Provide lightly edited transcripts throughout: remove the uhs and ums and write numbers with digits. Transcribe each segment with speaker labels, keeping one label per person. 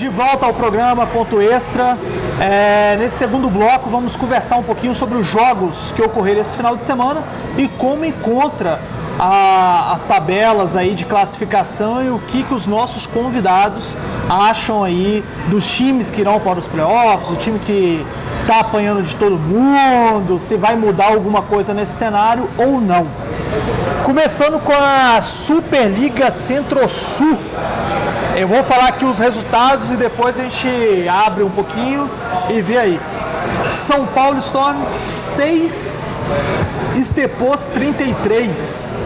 Speaker 1: de volta ao programa Ponto Extra. Nesse segundo bloco vamos conversar um pouquinho sobre os jogos que ocorreram esse final de semana e como encontra as tabelas aí de classificação e o que os nossos convidados acham aí dos times que irão para os playoffs, o time que está apanhando de todo mundo, se vai mudar alguma coisa nesse cenário ou não. Começando com a Superliga Centro-Sul. Eu vou falar aqui os resultados e depois a gente abre um pouquinho e vê aí. São Paulo Storm 6, Estepos 33.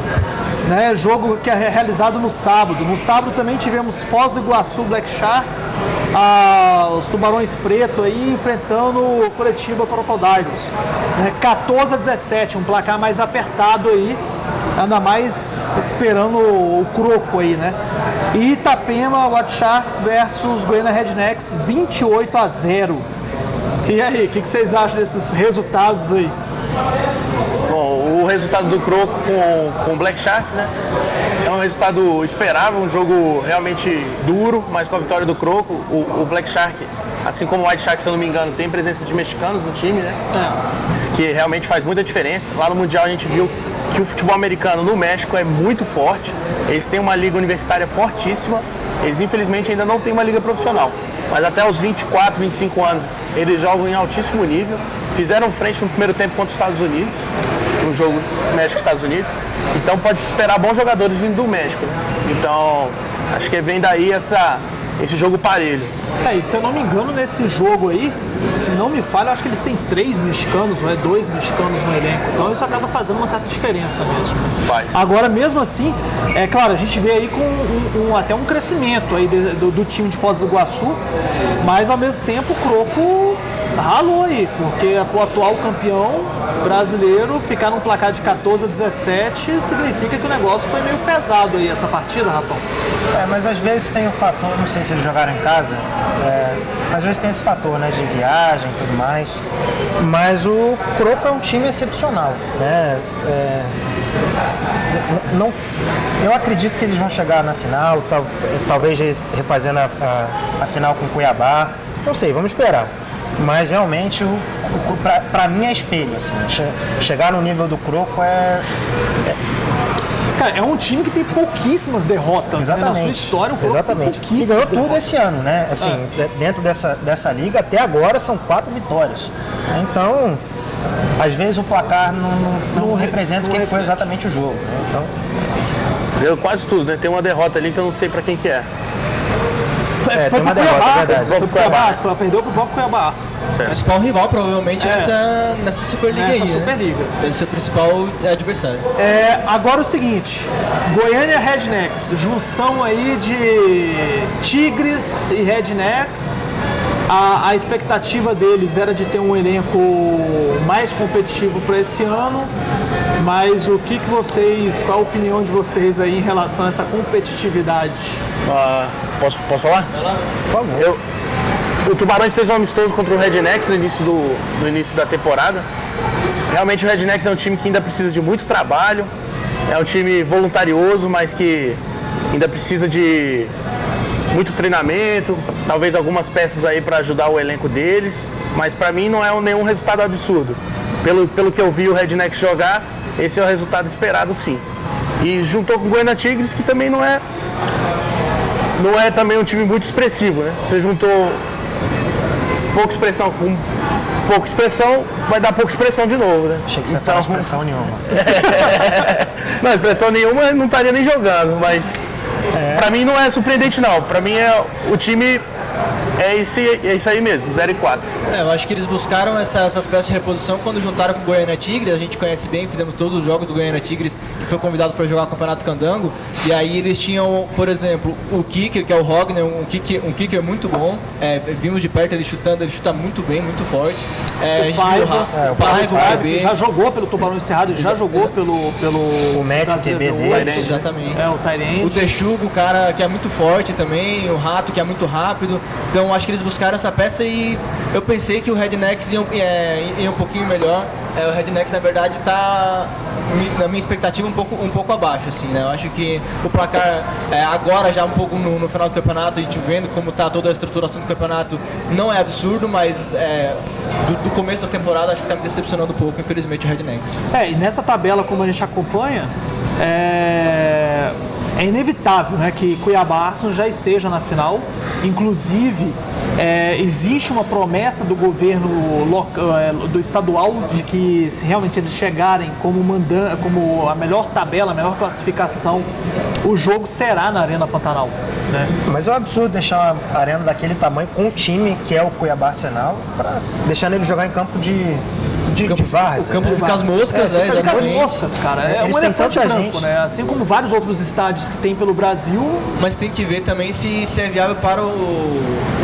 Speaker 1: Jogo que é realizado no sábado. No sábado também tivemos Foz do Iguaçu Black Sharks, os Tubarões Preto aí enfrentando o Curitiba Crocodiles. 14-17, um placar mais apertado aí, ainda mais esperando o Croco aí, né? E Itapema White Sharks versus Goiânia Rednecks 28-0. E aí, o que vocês acham desses resultados aí?
Speaker 2: Bom, o resultado do Croco com o Black Sharks, né? É um resultado esperável, um jogo realmente duro, mas com a vitória do Croco, o Black Shark, assim como o White Shark, se eu não me engano, tem presença de mexicanos no time, né? Que realmente faz muita diferença. Lá no Mundial a gente viu que o futebol americano no México é muito forte, eles têm uma liga universitária fortíssima, eles infelizmente ainda não têm uma liga profissional, mas até os 24, 25 anos eles jogam em altíssimo nível, fizeram frente no primeiro tempo contra os Estados Unidos, no jogo México-Estados Unidos, então pode se esperar bons jogadores vindo do México, né? Então acho que vem daí esse jogo parelho.
Speaker 1: E se eu não me engano, nesse jogo aí, se não me falha, eu acho que eles têm 3 mexicanos, ou 2 mexicanos no elenco. Então isso acaba fazendo uma certa diferença mesmo.
Speaker 2: Faz.
Speaker 1: Agora, mesmo assim, é claro, a gente vê aí com até um crescimento aí do time de Foz do Iguaçu, mas ao mesmo tempo o Croco ralou aí, porque o atual campeão brasileiro ficar num placar de 14-17 significa que o negócio foi meio pesado aí, essa partida, Rafão.
Speaker 3: Mas às vezes tem o fator, não sei se eles jogaram em casa, às vezes tem esse fator, né, de viagem e tudo mais, mas o Croco é um time excepcional, né? Eu acredito que eles vão chegar na final, talvez refazendo a final com o Cuiabá, não sei, vamos esperar. Mas realmente, para mim é espelho, assim, chegar no nível do Croco
Speaker 1: Cara, é um time que tem pouquíssimas derrotas, né, na sua história. O Croco tem
Speaker 3: e ganhou tudo esse ano, né? Assim, dentro dessa liga, até agora são 4 vitórias. Então, às vezes o placar não representa o que foi exatamente o jogo, né? Então,
Speaker 2: deu quase tudo, né? Tem uma derrota ali que eu não sei pra quem que é.
Speaker 1: Foi pro Cuiabá, perdeu pro próprio Cuiabá.
Speaker 4: O principal rival, provavelmente, nessa Superliga aí,
Speaker 1: Superliga.
Speaker 4: Deve ser o principal adversário.
Speaker 1: Agora o seguinte, Goiânia Rednecks, junção aí de Tigres e Rednecks. A expectativa deles era de ter um elenco mais competitivo para esse ano, mas o que vocês, qual a opinião de vocês aí em relação a essa competitividade?
Speaker 2: Posso falar?
Speaker 3: por favor.
Speaker 2: O Tubarões fez um amistoso contra o Rednecks no início da temporada. Realmente o Rednecks é um time que ainda precisa de muito trabalho, é um time voluntarioso, mas que ainda precisa de muito treinamento, talvez algumas peças aí para ajudar o elenco deles, mas para mim não é nenhum resultado absurdo. Pelo que eu vi o Rednecks jogar, esse é o resultado esperado, sim. E juntou com o Goiânia Tigres, que também não é também um time muito expressivo, né? Você juntou pouca expressão com pouca expressão, vai dar pouca expressão de novo, né?
Speaker 3: Achei que você falou expressão nenhuma.
Speaker 2: Não, expressão nenhuma não estaria nem jogando, mas pra mim não é surpreendente não. Pra mim o time é isso aí mesmo, 0-4.
Speaker 4: Eu acho que eles buscaram essas peças de reposição quando juntaram com o Goiânia Tigres. A gente conhece bem, fizemos todos os jogos do Goiânia Tigres, que foi convidado para jogar o Campeonato Candango. E aí eles tinham, por exemplo, o kicker, que é o Rogner, um kicker muito bom. Vimos de perto ele chutando, ele chuta muito bem, muito forte.
Speaker 1: O Paiva, que já jogou pelo Tubarão Cerrado, já jogou pelo
Speaker 3: o Médio TB dele.
Speaker 4: Exatamente.
Speaker 1: O Tyrande.
Speaker 4: O Texugo, o cara que é muito forte também, o Rato, que é muito rápido. Então acho que eles buscaram essa peça e Eu pensei que o Rednecks ia um pouquinho melhor. O Rednecks, na verdade, está, na minha expectativa, um pouco abaixo, assim, né? Eu acho que o placar, agora já um pouco no final do campeonato, a gente vendo como está toda a estruturação do campeonato, não é absurdo, mas do começo da temporada acho que está me decepcionando um pouco, infelizmente, o Rednecks.
Speaker 1: E nessa tabela, como a gente acompanha, é inevitável, né, que Cuiabá Arsenal já esteja na final. Inclusive, existe uma promessa do governo do estadual de que, se realmente eles chegarem como a melhor tabela, a melhor classificação, o jogo será na Arena Pantanal, né?
Speaker 3: Mas é um absurdo deixar uma arena daquele tamanho com o time que é o Cuiabá Arsenal, deixando ele jogar em campo de várzea.
Speaker 4: O campo fica as moscas,
Speaker 1: fica as moscas, cara. É um elefante branco, né? Assim como vários outros estádios que tem pelo Brasil.
Speaker 4: Mas tem que ver também se é viável para o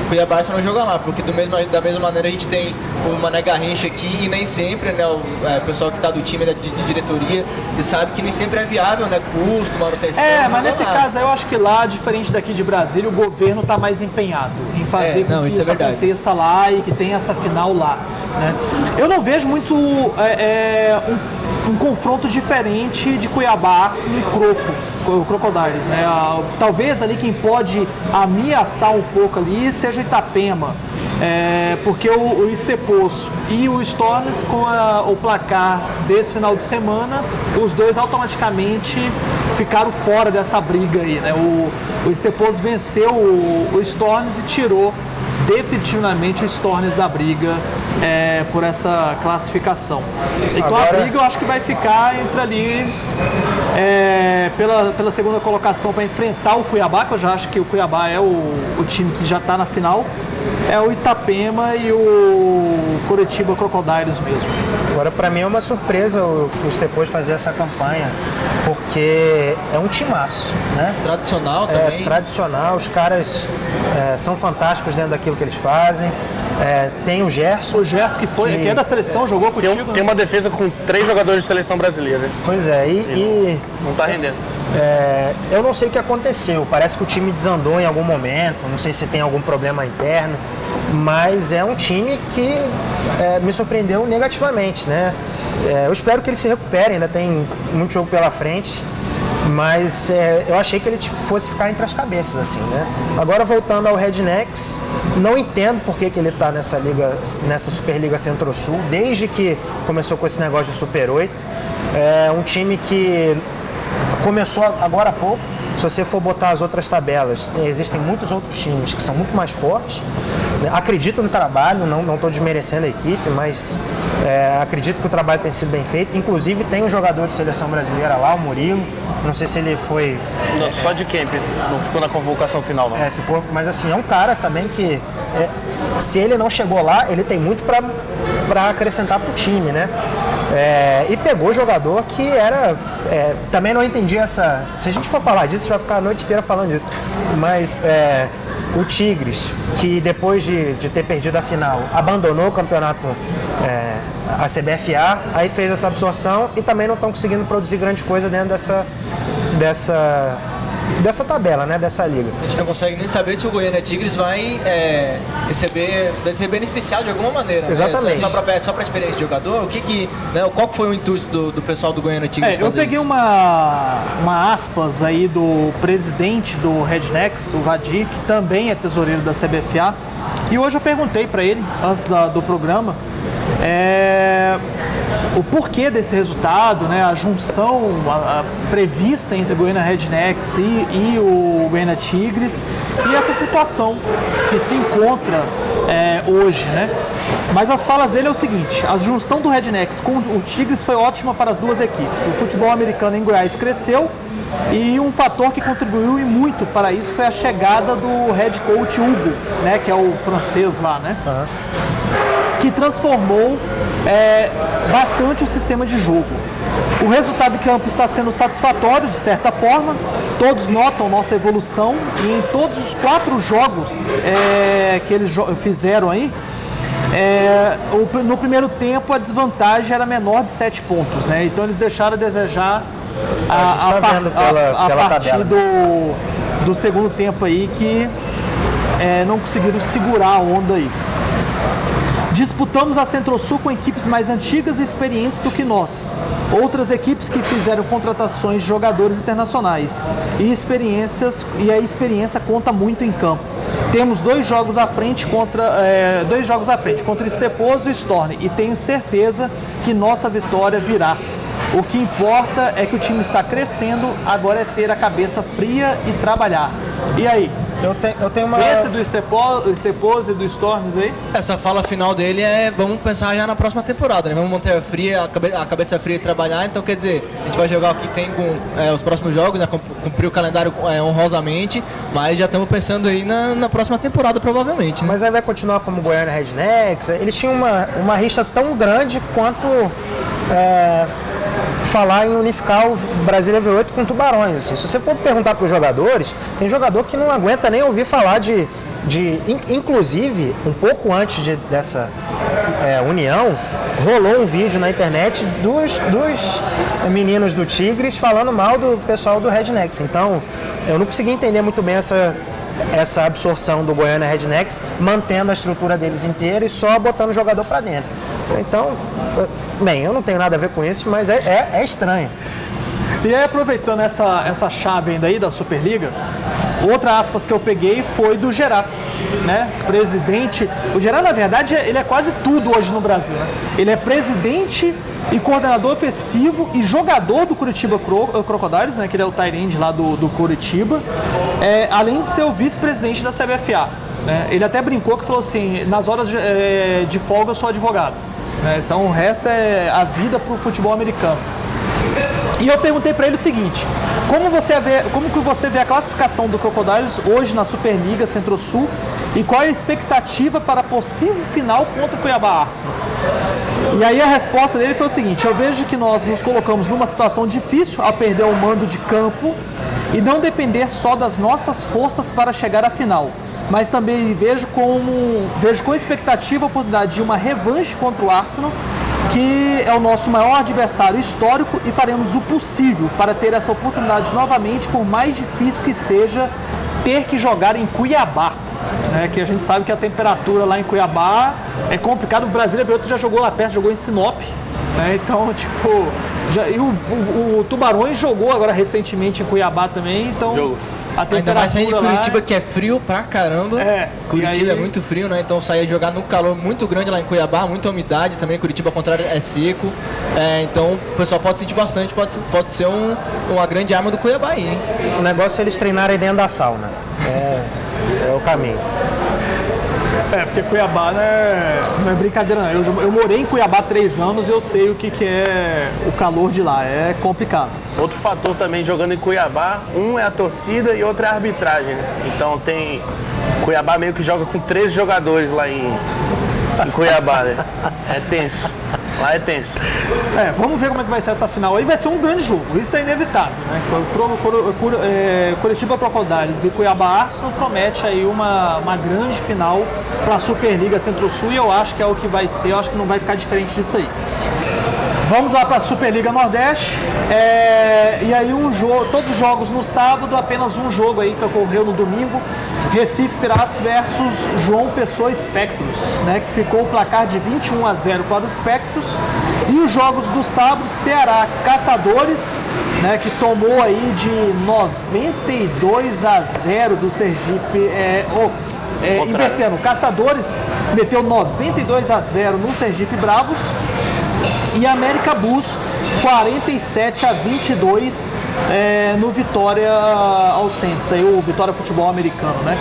Speaker 4: Cuiabá não jogar lá, porque da mesma maneira a gente tem o Mané Garrincha aqui e nem sempre, né, o pessoal que está do time de diretoria e sabe que nem sempre é viável, né, custo, manutenção.
Speaker 1: Mas nesse caso eu acho que lá, diferente daqui de Brasília, o governo está mais empenhado em fazer com que isso aconteça lá e que tenha essa final lá, né? Eu não vejo muito um confronto diferente de Cuiabá Arsenal e o Crocodiles, né? Talvez ali quem pode ameaçar um pouco ali seja o Itapema, porque o Estepoço e o Storms, com o placar desse final de semana, os dois automaticamente ficaram fora dessa briga aí, né? O Estepoço venceu o Storms e tirou definitivamente o Storms da briga por essa classificação. Então agora, a briga eu acho que vai ficar entre ali pela segunda colocação para enfrentar o Cuiabá, que eu já acho que o Cuiabá é o time que já está na final, é o Itapema e o Coritiba Crocodiles mesmo.
Speaker 3: Agora, para mim é uma surpresa o Estepoço fazer essa campanha, porque é um timaço, né?
Speaker 4: Tradicional também.
Speaker 3: Tradicional, os caras são fantásticos dentro daquilo que eles fazem. Tem o Gerson.
Speaker 1: O Gerson que é da seleção, jogou contigo.
Speaker 2: Tem uma defesa com 3 jogadores de seleção brasileira.
Speaker 3: Pois é,
Speaker 2: não está rendendo.
Speaker 3: Eu não sei o que aconteceu, parece que o time desandou em algum momento, não sei se tem algum problema interno, mas é um time que me surpreendeu negativamente, né? Eu espero que ele se recupere, ainda tem muito jogo pela frente, mas eu achei que ele fosse ficar entre as cabeças, assim, né? Agora, voltando ao Rednecks, não entendo por que ele está nessa Superliga Centro-Sul, desde que começou com esse negócio de Super 8. É um time que começou agora há pouco. Se você for botar as outras tabelas, existem muitos outros times que são muito mais fortes. Acredito no trabalho, não estou desmerecendo a equipe, mas acredito que o trabalho tem sido bem feito. Inclusive tem um jogador de seleção brasileira lá, o Murilo. Não sei se ele foi...
Speaker 2: Não, só de camp, não ficou na convocação final, não.
Speaker 3: Ficou, mas assim, é um cara também que, se ele não chegou lá, ele tem muito para acrescentar para o time, né? E pegou jogador que era... também não entendi essa... Se a gente for falar disso, a gente vai ficar a noite inteira falando disso. Mas o Tigres, que depois de ter perdido a final, abandonou o campeonato, a CBFA, aí fez essa absorção e também não estão conseguindo produzir grande coisa dentro dessa tabela, né, dessa liga.
Speaker 4: A gente não consegue nem saber se o Goiânia Tigres vai ser beneficiado de alguma maneira.
Speaker 3: Exatamente.
Speaker 4: Né? Só para experiência de jogador, qual foi o intuito do pessoal do Goiânia Tigres?
Speaker 1: Eu peguei uma aspas aí do presidente do Rednecks, o Vadir, que também é tesoureiro da CBFA, e hoje eu perguntei para ele, antes do programa, o porquê desse resultado, né, a junção prevista entre Goiânia Rednecks e o Goiânia Tigres e essa situação que se encontra hoje, né? Mas as falas dele é o seguinte: a junção do Rednecks com o Tigres foi ótima para as duas equipes. O futebol americano em Goiás cresceu e um fator que contribuiu e muito para isso foi a chegada do head coach Hugo, né, que é o francês lá, né? Que transformou bastante o sistema de jogo. O resultado de campo está sendo satisfatório, de certa forma. Todos notam nossa evolução e em todos os 4 jogos que eles fizeram aí, no primeiro tempo a desvantagem era menor de 7 pontos, né? Então eles deixaram a desejar a partir do segundo tempo aí, que não conseguiram segurar a onda aí. Disputamos a Centro-Sul com equipes mais antigas e experientes do que nós. Outras equipes que fizeram contratações de jogadores internacionais. E a experiência conta muito em campo. Temos dois jogos à frente contra Esteposo e Storni. E tenho certeza que nossa vitória virá. O que importa é que o time está crescendo, agora é ter a cabeça fria e trabalhar. E aí?
Speaker 3: Eu tenho uma...
Speaker 1: Esse do Esteposo e do Storms aí?
Speaker 4: Essa fala final dele é: vamos pensar já na próxima temporada, né? Vamos manter a cabeça fria e trabalhar. Então, quer dizer, a gente vai jogar o que tem com os próximos jogos, né? Cumprir o calendário honrosamente, mas já estamos pensando aí na próxima temporada, provavelmente, né?
Speaker 3: Mas aí vai continuar como Goiânia Rednecks. Eles tinham uma rixa tão grande quanto falar em unificar o Brasília V8 com Tubarões. Assim. Se você for perguntar para os jogadores, tem jogador que não aguenta nem ouvir falar inclusive, um pouco antes dessa união, rolou um vídeo na internet dos meninos do Tigres falando mal do pessoal do Rednecks. Então, eu não consegui entender muito bem essa absorção do Goiânia Rednecks, mantendo a estrutura deles inteira e só botando o jogador para dentro. Então, bem, eu não tenho nada a ver com isso, mas é estranho.
Speaker 1: E aí, aproveitando essa chave ainda aí da Superliga, outra aspas que eu peguei foi do Gerard, né? Presidente. O Gerard, na verdade, ele é quase tudo hoje no Brasil, né? Ele é presidente e coordenador ofensivo e jogador do Curitiba Crocodiles, né? Que ele é o tight end lá do Curitiba, além de ser o vice-presidente da CBFA. Né? Ele até brincou que falou assim: nas horas de folga eu sou advogado. Né? Então o resto é a vida pro futebol americano. E eu perguntei para ele o seguinte: como que você vê a classificação do Crocodiles hoje na Superliga Centro-Sul e qual é a expectativa para a possível final contra o Cuiabá Arsenal? E aí a resposta dele foi o seguinte: eu vejo que nós nos colocamos numa situação difícil ao perder o mando de campo e não depender só das nossas forças para chegar à final. Mas também vejo com expectativa a oportunidade de uma revanche contra o Arsenal, que é o nosso maior adversário histórico, e faremos o possível para ter essa oportunidade novamente, por mais difícil que seja ter que jogar em Cuiabá. Né, que a gente sabe que a temperatura lá em Cuiabá é complicado. O Brasília V8 já jogou lá perto, jogou em Sinop. Né, então, tipo... e o Tubarões jogou agora recentemente em Cuiabá também, então...
Speaker 2: Jogo.
Speaker 4: Ainda mais sair de Curitiba, que é frio pra caramba. Curitiba é muito frio, né? Então sair jogar no calor muito grande lá em Cuiabá, muita umidade também. Curitiba, ao contrário, é seco. Então o pessoal pode sentir bastante, pode ser uma grande arma do Cuiabá aí, hein?
Speaker 3: O negócio é eles treinarem dentro da sauna. É o caminho.
Speaker 1: Porque Cuiabá não é brincadeira não. Eu morei em Cuiabá 3 anos e eu sei o que é o calor de lá. É complicado.
Speaker 2: Outro fator também jogando em Cuiabá, um é a torcida e outro é a arbitragem, né? Então tem... Cuiabá meio que joga com 13 jogadores lá em Cuiabá, né? É tenso. Lá é tenso.
Speaker 1: Vamos ver como é que vai ser essa final aí. Vai ser um grande jogo, isso é inevitável, né? Curitiba Crocodiles e Cuiabá Arsenal promete aí uma grande final para a Superliga Centro-Sul, e eu acho que é o que vai ser. Eu acho que não vai ficar diferente disso aí. Vamos lá para a Superliga Nordeste, e aí todos os jogos no sábado, apenas um jogo aí que ocorreu no domingo: Recife Piratas versus João Pessoa Espectros, né, que ficou o placar de 21-0 para os Espectros. E os jogos do sábado: Ceará Caçadores, né, que tomou aí de 92-0 do Sergipe, invertendo, Caçadores meteu 92-0 no Sergipe Bravos. E América Bus 47-22 no Vitória Alcentes, aí o Vitória Futebol Americano, né?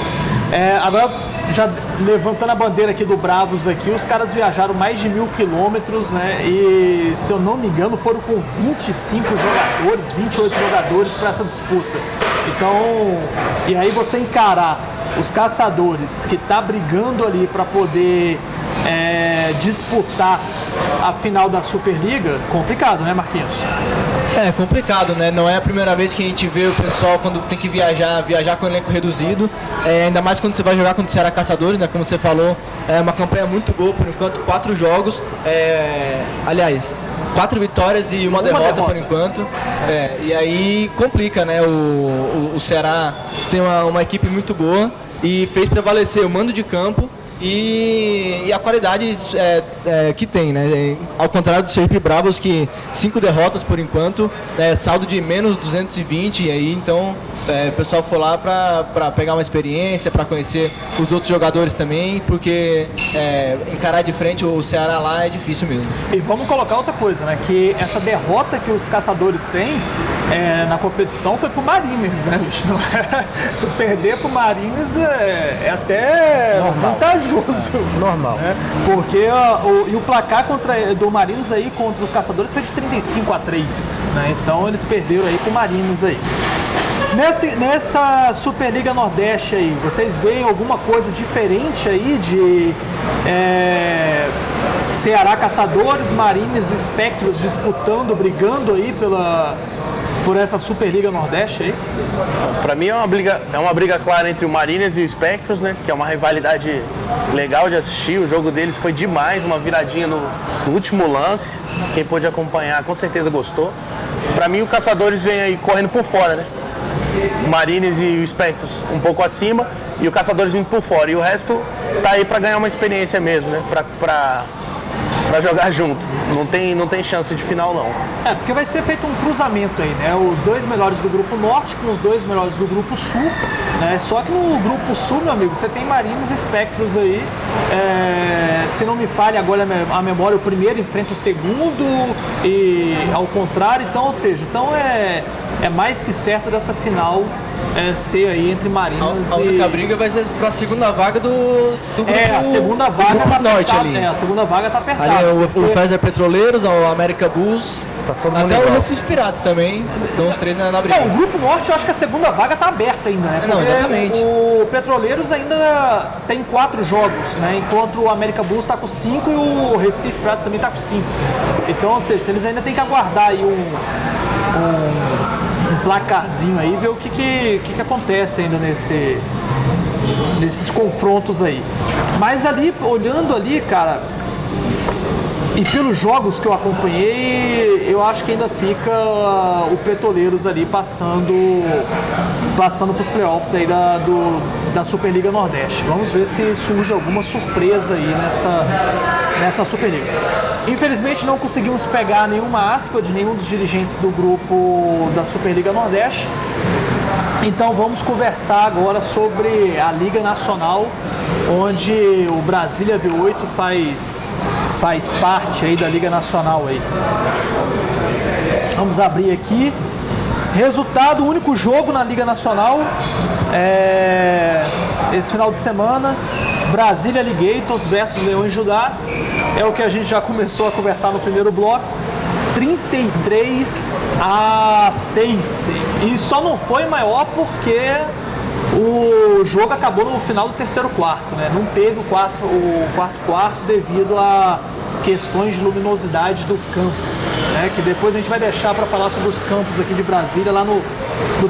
Speaker 1: Agora, já levantando a bandeira aqui do Bravos aqui, os caras viajaram mais de 1.000 quilômetros, né? E, se eu não me engano, foram com 25 jogadores, 28 jogadores para essa disputa. Então, e aí você encarar os Caçadores, que tá brigando ali para poder disputar a final da Superliga, complicado, né, Marquinhos?
Speaker 4: É complicado, né? Não é a primeira vez que a gente vê o pessoal, quando tem que viajar com elenco reduzido. Ainda mais quando você vai jogar contra o Ceará Caçadores, né? Como você falou, é uma campanha muito boa por enquanto, 4 jogos. Aliás, 4 vitórias e uma derrota por enquanto. E aí complica, né? O Ceará tem uma equipe muito boa e fez prevalecer o mando de campo e a qualidade que tem, né? Ao contrário do Sergipe Bravos, que 5 derrotas por enquanto, saldo de menos 220, e aí então o pessoal for lá para pegar uma experiência, para conhecer os outros jogadores também, porque encarar de frente o Ceará lá é difícil mesmo.
Speaker 1: E vamos colocar outra coisa, né? Que essa derrota que os caçadores têm na competição foi pro Mariners, né, bicho? Tu perder pro Mariners é até vantajoso.
Speaker 3: Normal.
Speaker 1: Né? Porque o placar do Mariners aí contra os caçadores foi de 35-3, né? Então eles perderam aí pro Mariners aí. Nessa Superliga Nordeste aí, vocês veem alguma coisa diferente aí de Ceará Caçadores, Mariners e Spectros disputando, brigando aí por essa Superliga Nordeste aí?
Speaker 2: Para mim é uma briga clara entre o Mariners e o Spectros, né? Que é uma rivalidade legal de assistir. O jogo deles foi demais, uma viradinha no último lance. Quem pôde acompanhar com certeza gostou. Para mim o Caçadores vem aí correndo por fora, né? O Mariners e o Spectros um pouco acima e o Caçadores vindo por fora. E o resto tá aí para ganhar uma experiência mesmo, né? Pra jogar junto. Não tem chance de final, não.
Speaker 1: Porque vai ser feito um cruzamento aí, né? Os 2 melhores do Grupo Norte com os 2 melhores do Grupo Sul, né? Só que no Grupo Sul, meu amigo, você tem Mariners e Spectros aí. Se não me falha agora a memória, o primeiro enfrenta o segundo e ao contrário. Então, ou seja, é mais que certo dessa final ser aí entre Mariners
Speaker 4: a única briga vai ser para a segunda vaga do grupo.
Speaker 1: A segunda vaga
Speaker 4: tá
Speaker 1: norte
Speaker 4: ali.
Speaker 1: A segunda vaga tá apertada.
Speaker 4: Ali o Fez Petroleiros, o América Bulls,
Speaker 3: tá todo mundo
Speaker 4: até
Speaker 3: igual.
Speaker 4: o Recife Piratas também, estão os 3 na briga.
Speaker 1: O Grupo Norte, eu acho que a segunda vaga tá aberta ainda, né?
Speaker 4: Não, exatamente.
Speaker 1: O Petroleiros ainda tem 4 jogos, né? Enquanto o América Bulls tá com 5 e o Recife Piratas também tá com 5. Então, ou seja, eles ainda tem que aguardar aí um placarzinho aí, ver o que acontece ainda nesses confrontos aí. Mas ali, olhando ali, cara, e pelos jogos que eu acompanhei, eu acho que ainda fica o Petroleiros ali passando para os playoffs aí da Superliga Nordeste. Vamos ver se surge alguma surpresa aí nessa Superliga. Infelizmente não conseguimos pegar nenhuma aspa de nenhum dos dirigentes do grupo da Superliga Nordeste. Então vamos conversar agora sobre a Liga Nacional, onde o Brasília V8 faz parte aí da Liga Nacional aí. Vamos abrir aqui. Resultado, o único jogo na Liga Nacional esse final de semana, Brasília Alligators versus Leões Judá. É o que a gente já começou a conversar no primeiro bloco. 33-6. E só não foi maior porque o jogo acabou no final do terceiro quarto, né? Não teve o quarto devido a questões de luminosidade do campo, né? Que depois a gente vai deixar para falar sobre os campos aqui de Brasília lá no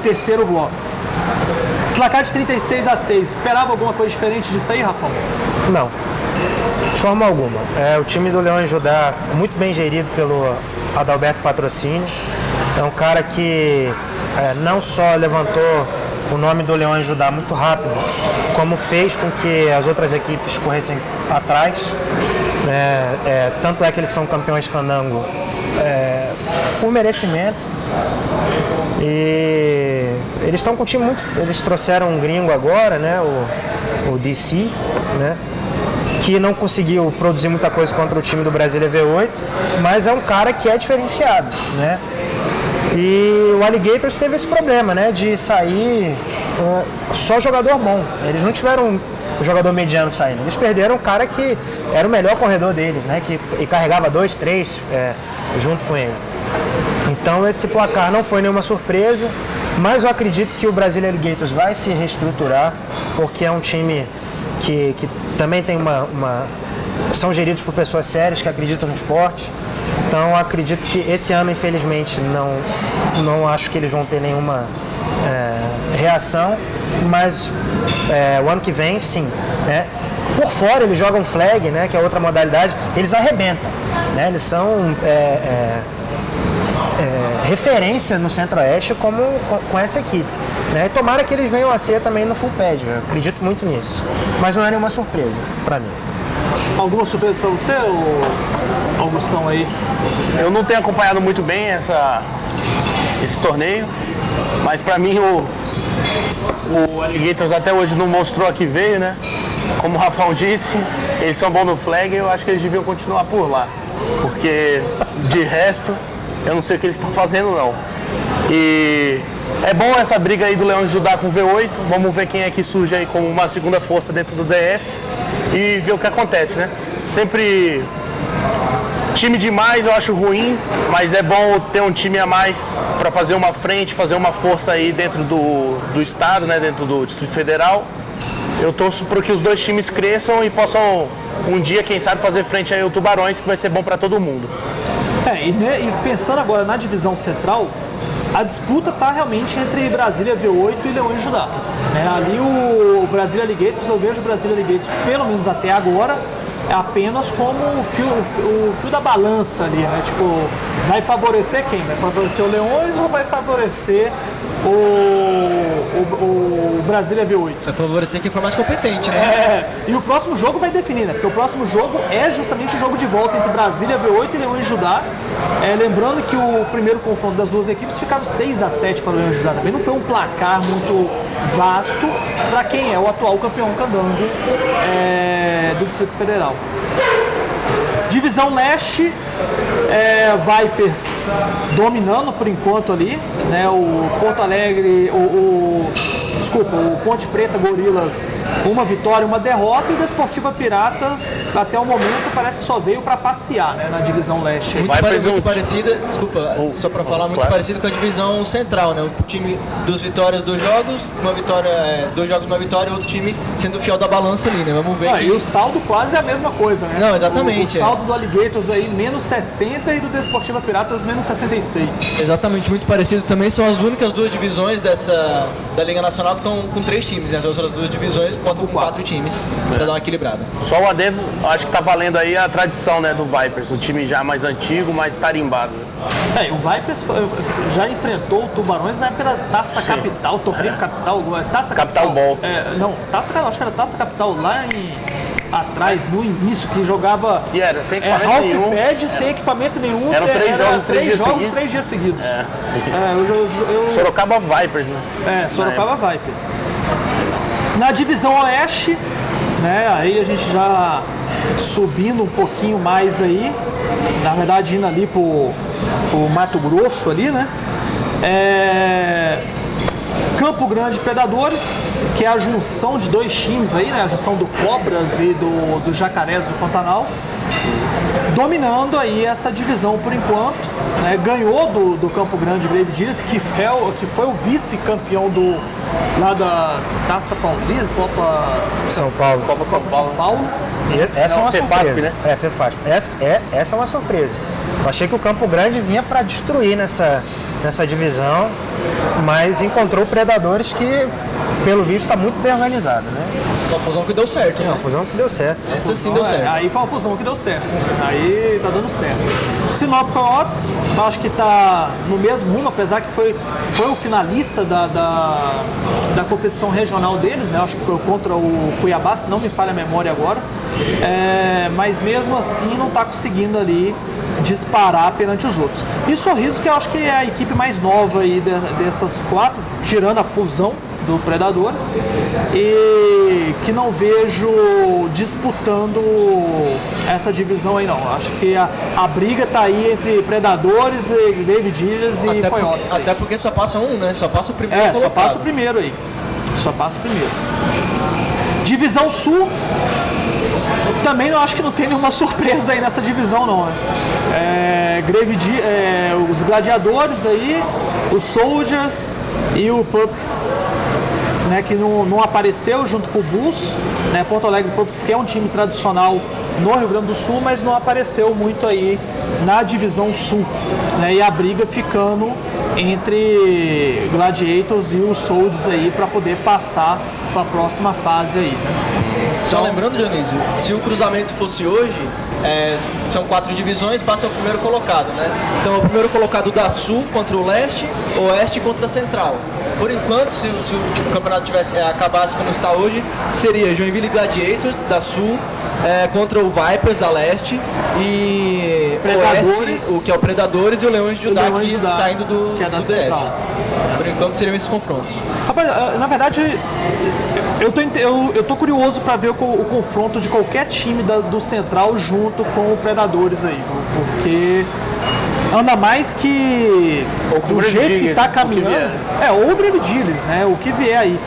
Speaker 1: terceiro bloco. Placar de 36-6. Esperava alguma coisa diferente disso aí, Rafão?
Speaker 3: Não, de forma alguma. O time do Leões Judá, muito bem gerido pelo Adalberto Patrocínio. É um cara que não só levantou o nome do Leões Judá muito rápido, como fez com que as outras equipes corressem atrás. Tanto é que eles são campeões candango por merecimento. E eles estão com um time muito... Eles trouxeram um gringo agora, né, o DC, né, que não conseguiu produzir muita coisa contra o time do Brasília V8, mas é um cara que é diferenciado, né? E o Alligators teve esse problema, né, de sair só jogador bom. Eles não tiveram um jogador mediano saindo. Eles perderam um cara que era o melhor corredor deles, né, e carregava 2, 3 junto com ele. Então esse placar não foi nenhuma surpresa, mas eu acredito que o Brasília Alligators vai se reestruturar, porque é um time que também tem são geridos por pessoas sérias que acreditam no esporte. Então eu acredito que esse ano, infelizmente, não acho que eles vão ter nenhuma reação, mas o ano que vem, sim, né? Por fora eles jogam flag, né, que é outra modalidade, eles arrebentam, né? Eles são referência no Centro-Oeste com essa equipe. Né? E tomara que eles venham a ser também no Full Pad, eu acredito muito nisso. Mas não é nenhuma surpresa para mim.
Speaker 1: Alguma surpresa para você, Augustão aí?
Speaker 2: Eu não tenho acompanhado muito bem esse torneio, mas para mim o Alligators até hoje não mostrou a que veio, né? Como o Rafão disse, eles são bons no flag e eu acho que eles deviam continuar por lá. Porque de resto, eu não sei o que eles estão fazendo não. E é bom essa briga aí do Leão de Judá com o V8. Vamos ver quem é que surge aí como uma segunda força dentro do DF e ver o que acontece, né? Sempre time demais eu acho ruim, mas é bom ter um time a mais para fazer uma frente, fazer uma força aí dentro do estado, né? Dentro do Distrito Federal. Eu torço para que os dois times cresçam e possam um dia, quem sabe, fazer frente aí ao Tubarões, que vai ser bom para todo mundo.
Speaker 1: E pensando agora na divisão central, a disputa está realmente entre Brasília V8 e Leões de Judá. Ali o Brasília Alligators, eu vejo o Brasília Alligators, pelo menos até agora, apenas como o fio da balança ali, né? Tipo, vai favorecer quem? Vai favorecer o Leões ou vai favorecer o Brasília V8?
Speaker 4: Vai favorecer quem for mais competente, né?
Speaker 1: E o próximo jogo vai definir, né? Porque o próximo jogo é justamente o jogo de volta entre Brasília V8 e Leões de Judá. Lembrando que o primeiro confronto das duas equipes ficaram 6-7 para o Leões de Judá. Também não foi um placar muito vasto para quem é o atual campeão candango do Distrito Federal. Divisão Leste, Vipers dominando por enquanto ali, né? O Porto Alegre, o Ponte Preta Gorilas, uma vitória, uma derrota, e o Desportiva Piratas, até o momento, parece que só veio para passear, né, na Divisão Leste.
Speaker 4: Muito parecida, desculpa, só para falar, muito parecido com a Divisão Central, né? O time dos vitórias dos jogos, uma vitória, 2 jogos, uma vitória, e outro time sendo fiel da balança ali, né? Vamos ver.
Speaker 1: E o saldo quase é a mesma coisa, né?
Speaker 4: Não, exatamente.
Speaker 1: O saldo do Alligators aí, menos 60, e do Desportiva Piratas, menos 66.
Speaker 4: Exatamente, muito parecido. Também são as únicas 2 divisões da Liga Nacional que estão com 3 times, né? As outras 2 divisões contam com 4 times, para dar uma equilibrada.
Speaker 2: Só o adendo, acho que tá valendo aí a tradição, né, do Vipers, o time já mais antigo, mais tarimbado.
Speaker 1: O Vipers já enfrentou o Tubarões na época da Taça Capital, Torneio Capital, Taça
Speaker 2: Capital Ball.
Speaker 1: Acho que era Taça Capital lá atrás, no início, que jogava
Speaker 2: que era sem equipamento nenhum.
Speaker 1: Half-pad, sem equipamento nenhum.
Speaker 2: Eram 3 jogos,
Speaker 1: 3 dias seguidos.
Speaker 2: Sorocaba Vipers, né?
Speaker 1: Sorocaba Vipers. Na divisão Oeste, né, aí a gente já subindo um pouquinho mais aí, na verdade indo ali pro Mato Grosso ali, né? Campo Grande Predadores, que é a junção de 2 times aí, né? A junção do Cobras e do Jacarés do Pantanal, dominando aí essa divisão por enquanto, né? Ganhou do Campo Grande Grave Dealers, que foi o vice-campeão lá da Taça Paulista, Copa
Speaker 3: São Paulo.
Speaker 2: Copa São Paulo.
Speaker 3: E essa é uma
Speaker 2: FEFASP,
Speaker 3: surpresa.
Speaker 2: né?
Speaker 3: FEFASP. Essa é uma surpresa. Eu achei que o Campo Grande vinha para destruir nessa divisão, mas encontrou Predadores que, pelo visto, está muito bem organizado, né?
Speaker 4: Uma fusão que deu certo, né?
Speaker 3: Uma fusão que deu certo.
Speaker 4: Essa sim deu certo.
Speaker 1: Aí foi uma fusão que deu certo. Aí tá dando certo. Sinop Coyotes, acho que tá no mesmo rumo, apesar que foi o finalista da competição regional deles, né? Acho que foi contra o Cuiabá, se não me falha a memória agora. Mas mesmo assim não tá conseguindo ali disparar perante os outros. E Sorriso, que eu acho que é a equipe mais nova aí dessas 4, tirando a fusão do Predadores, e que não vejo disputando essa divisão aí não. Acho que a briga tá aí entre Predadores, Grave Dealers e Coyotes.
Speaker 4: Até porque só passa um, né? Só passa o primeiro colocado.
Speaker 1: Só passa o primeiro aí. Só passa o primeiro. Divisão Sul, também eu acho que não tem nenhuma surpresa aí nessa divisão não, né? Os Gladiadores aí, os Soldiers e o Pups, né, que não apareceu junto com o Bulls, né? Porto Alegre Pups, que é um time tradicional no Rio Grande do Sul, mas não apareceu muito aí na divisão Sul, né? E a briga ficando entre Gladiators e os Soldiers aí para poder passar para a próxima fase aí, né?
Speaker 4: Só lembrando, Dionísio, se o cruzamento fosse hoje, são 4 divisões, passa o primeiro colocado, né? Então, o primeiro colocado da Sul contra o Leste, Oeste contra a Central. Por enquanto, se o campeonato acabasse como está hoje, seria Joinville Gladiators da Sul contra o Vipers da Leste e
Speaker 1: Predadores,
Speaker 4: Oeste, o que é o Predadores, e o Leões de Judá,
Speaker 1: Leões de Judá,
Speaker 4: saindo do,
Speaker 1: que é da
Speaker 4: do
Speaker 1: Central.
Speaker 4: DF. Por enquanto seriam esses confrontos.
Speaker 1: Rapaz, na verdade, eu tô curioso para ver o confronto de qualquer time do Central junto com o Predadores aí, porque anda mais que do jeito que tá caminhando. Ou o Grave Diggers, né? O que vier aí.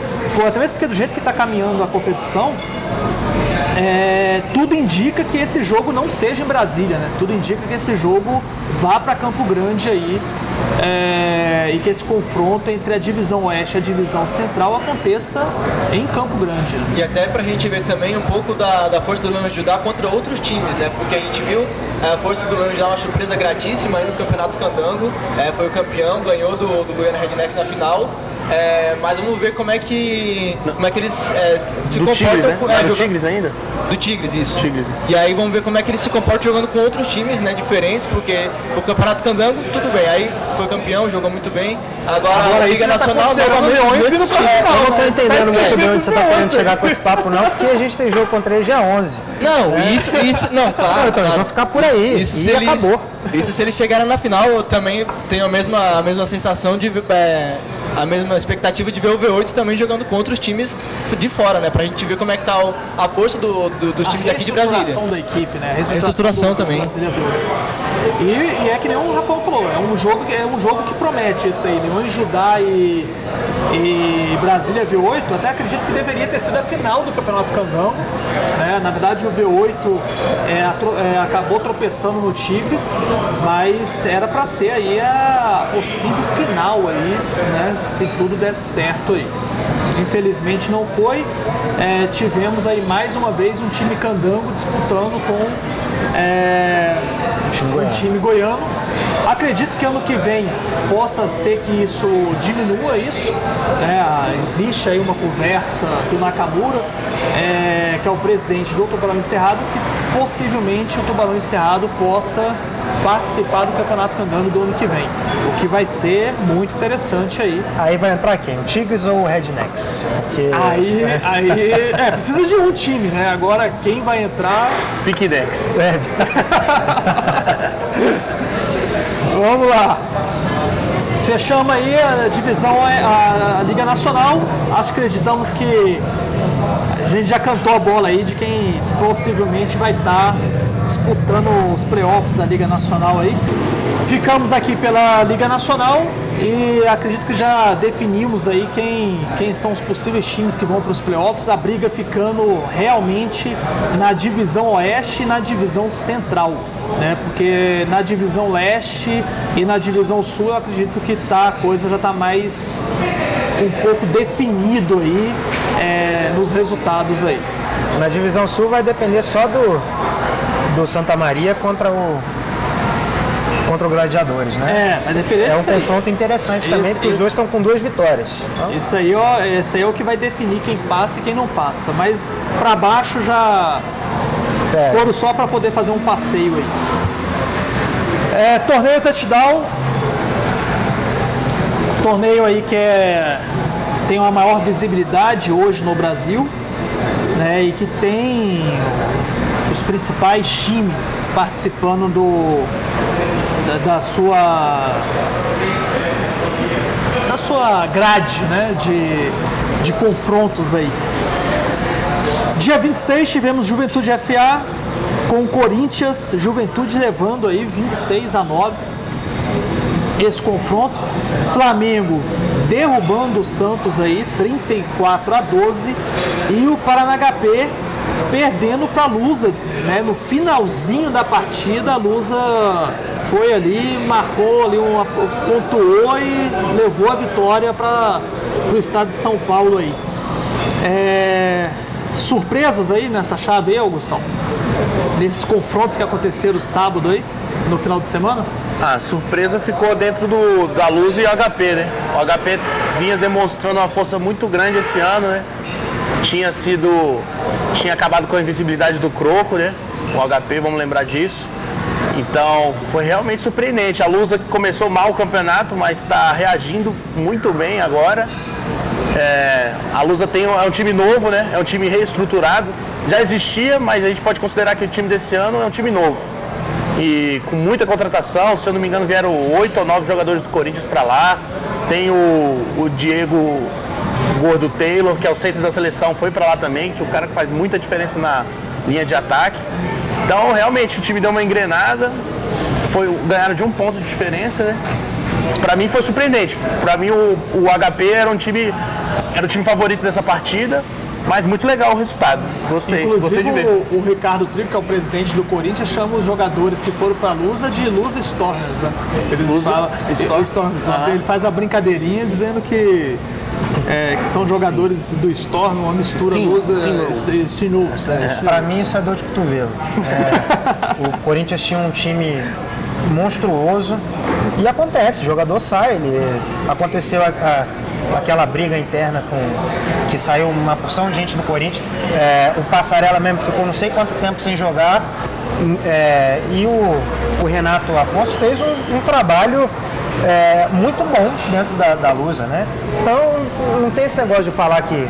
Speaker 1: Até mesmo porque do jeito que tá caminhando a competição, tudo indica que esse jogo não seja em Brasília, né? Tudo indica que esse jogo vá para Campo Grande aí. E que esse confronto entre a divisão Oeste e a divisão Central aconteça em Campo Grande, né?
Speaker 4: E até pra gente ver também um pouco da força do Leões de Judá contra outros times, né? Porque a gente viu a força do Leões de Judá, uma surpresa gratíssima aí no Campeonato Candango, foi o campeão, ganhou do Goiânia Rednecks na final. Mas vamos ver como é que eles se
Speaker 2: do
Speaker 4: comportam.
Speaker 2: Tigres, né? Do
Speaker 4: Jogando...
Speaker 2: Tigres ainda?
Speaker 4: Do Tigres, isso.
Speaker 2: Tigres.
Speaker 4: E aí vamos ver como é que eles se comportam jogando com outros times, né, diferentes, porque o Campeonato Candango, tudo bem, aí foi campeão, jogou muito bem. Agora a Liga Nacional novamente.
Speaker 3: Eu não tô entendendo muito bem onde você tá querendo chegar com esse papo, não, porque a gente tem jogo contra eles dia 11.
Speaker 4: Não, isso, não, claro.
Speaker 3: Então, eles vão ficar por aí,
Speaker 4: Isso
Speaker 3: e
Speaker 4: se eles,
Speaker 3: acabou.
Speaker 4: Isso se eles chegarem na final, eu também tenho a mesma sensação de a mesma expectativa de ver o V8 também jogando contra os times de fora, né? Pra gente ver como é que tá a força dos times daqui de Brasília.
Speaker 1: A reestruturação da equipe, né?
Speaker 4: A reestruturação também.
Speaker 1: E é que nem o Rafael falou, é um jogo que promete isso aí. Leões de Judá e Brasília V8, até acredito que deveria ter sido a final do Campeonato Candango, né? Na verdade o V8 acabou tropeçando no Tigres, mas era para ser aí a possível final aí, né? Se tudo der certo aí. Infelizmente não foi. Tivemos aí mais uma vez um time candango disputando com um time goiano. Acredito que ano que vem possa ser que isso diminua isso. Existe aí uma conversa do Nakamura, que é o presidente do Tubarão Encerrado, que possivelmente o Tubarão Encerrado possa participar do Campeonato Candango do ano que vem. O que vai ser muito interessante aí.
Speaker 3: Aí vai entrar quem? O Tigres ou o Rednecks? Porque...
Speaker 1: Aí precisa de um time, né? Agora quem vai entrar...
Speaker 2: Piquidex.
Speaker 1: Vamos lá. Fechamos aí a divisão, a Liga Nacional. Acreditamos que a gente já cantou a bola aí de quem possivelmente vai estar disputando os playoffs da Liga Nacional aí. Ficamos aqui pela Liga Nacional e acredito que já definimos aí quem são os possíveis times que vão para os playoffs. A briga ficando realmente na divisão Oeste e na divisão Central, né? Porque na divisão Leste e na divisão Sul eu acredito que a coisa já está mais um pouco definido aí nos resultados aí.
Speaker 3: Na divisão Sul vai depender só do Santa Maria contra o Gladiadores, né?
Speaker 1: Vai depender
Speaker 3: um
Speaker 1: disso aí.
Speaker 3: confronto interessante também, porque os dois estão com 2 vitórias.
Speaker 1: Esse aí é o que vai definir quem passa e quem não passa. Mas para baixo já foram só para poder fazer um passeio aí. Torneio Touchdown. Torneio aí que tem uma maior visibilidade hoje no Brasil, né? E que tem os principais times participando da sua grade, né, de confrontos aí. Dia 26 tivemos Juventude FA com o Corinthians, Juventude levando aí 26-9 esse confronto. Flamengo derrubando o Santos aí 34-12 e o Paraná HP perdendo para a Lusa, né? No finalzinho da partida, a Lusa foi ali, marcou ali, pontuou e levou a vitória para o estado de São Paulo aí. Surpresas aí nessa chave aí, Augustão? Nesses confrontos que aconteceram sábado aí, no final de semana?
Speaker 2: A surpresa ficou dentro da Lusa e o HP, né? O HP vinha demonstrando uma força muito grande esse ano, né? Tinha acabado com a invisibilidade do Croco, né? o HP, vamos lembrar disso. Então foi realmente surpreendente. A Lusa começou mal o campeonato, mas está reagindo muito bem agora. A Lusa é um time novo, né? É um time reestruturado. Já existia, mas a gente pode considerar que o time desse ano é um time novo. E com muita contratação, se eu não me engano, vieram 8 ou 9 jogadores do Corinthians para lá. Tem o Diego Gordo Taylor, que é o centro da seleção, foi para lá também, que é o cara que faz muita diferença na linha de ataque. Então, realmente, o time deu uma engrenada, ganharam de 1 ponto de diferença, né? Para mim foi surpreendente. Para mim o HP era o time favorito dessa partida, mas muito legal o resultado. Gostei de ver.
Speaker 1: O Ricardo Trigo, que é o presidente do Corinthians, chama os jogadores que foram para a Lusa de Lusa Stormers. Né? Stormers. Ele faz a brincadeirinha dizendo que são jogadores do Storm, uma mistura Lusa e Steam Wolves.
Speaker 3: Para mim isso é dor de cotovelo. O Corinthians tinha um time monstruoso e acontece, o jogador sai. Aconteceu aquela briga interna que saiu uma porção de gente do Corinthians. O Passarella mesmo ficou não sei quanto tempo sem jogar. E o Renato Afonso fez um trabalho muito bom dentro da Lusa, né? Então não tem esse negócio de falar que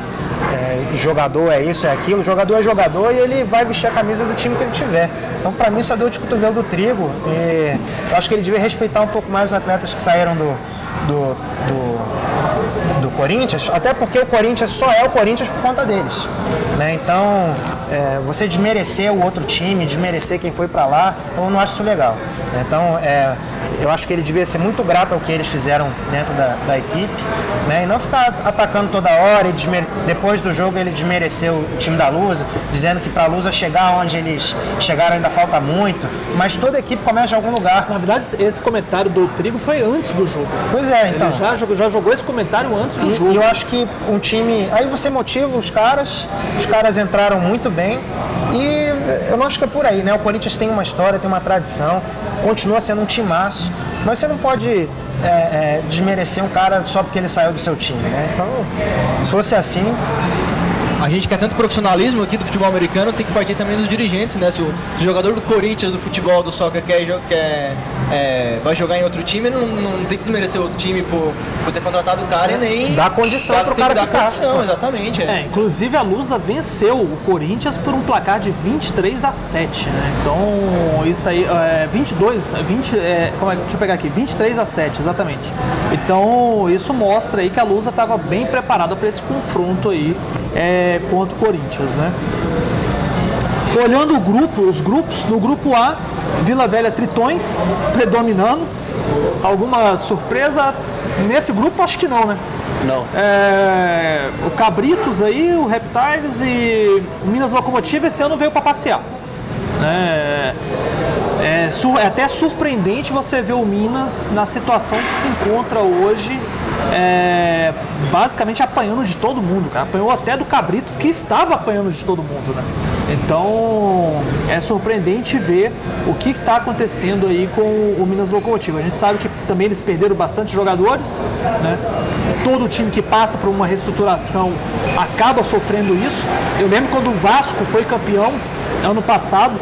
Speaker 3: jogador é isso, é aquilo. Jogador é jogador e ele vai vestir a camisa do time que ele tiver. Então, para mim, isso é dor de cotovelo do Trigo. E eu acho que ele devia respeitar um pouco mais os atletas que saíram do Corinthians, até porque o Corinthians só é o Corinthians por conta deles, né? Então, você desmerecer o outro time, desmerecer quem foi para lá, eu não acho isso legal. Então, eu acho que ele devia ser muito grato ao que eles fizeram dentro da equipe, né? E não ficar atacando toda hora. Depois do jogo ele desmereceu o time da Lusa, dizendo que para a Lusa chegar onde eles chegaram ainda falta muito, mas toda a equipe começa de algum lugar.
Speaker 1: Na verdade, esse comentário do Trigo foi antes do jogo.
Speaker 3: Pois é, então.
Speaker 1: Ele já jogou esse comentário antes do jogo.
Speaker 3: E eu acho que um time... Aí você motiva os caras entraram muito bem e eu não acho que é por aí, né? O Corinthians tem uma história, tem uma tradição, continua sendo um timaço, mas você não pode desmerecer um cara só porque ele saiu do seu time, né? Então, se fosse assim...
Speaker 4: A gente quer tanto profissionalismo aqui do futebol americano, tem que partir também dos dirigentes, né? Se o jogador do Corinthians, do futebol, do soccer, vai jogar em outro time, não tem que desmerecer outro time por ter contratado o cara e nem...
Speaker 3: Dá condição pro cara ficar.
Speaker 4: Condição, exatamente.
Speaker 1: Inclusive a Lusa venceu o Corinthians por um placar de 23-7, né? Então, isso aí, deixa eu pegar aqui, 23-7, exatamente. Então, isso mostra aí que a Lusa estava bem preparada para esse confronto aí, contra o Corinthians, né? Olhando os grupos, no grupo A, Vila Velha Tritões predominando. Alguma surpresa nesse grupo? Acho que não, né?
Speaker 2: Não.
Speaker 1: O Cabritos aí, o Reptiles e o Minas Locomotiva esse ano veio para passear. É até surpreendente você ver o Minas na situação que se encontra hoje, basicamente apanhando de todo mundo, cara. Apanhou até do Cabritos, que estava apanhando de todo mundo, né? Então, é surpreendente ver o que está acontecendo aí com o Minas Locomotiva. A gente sabe que também eles perderam bastante jogadores, né? Todo time que passa por uma reestruturação acaba sofrendo isso. Eu lembro quando o Vasco foi campeão ano passado,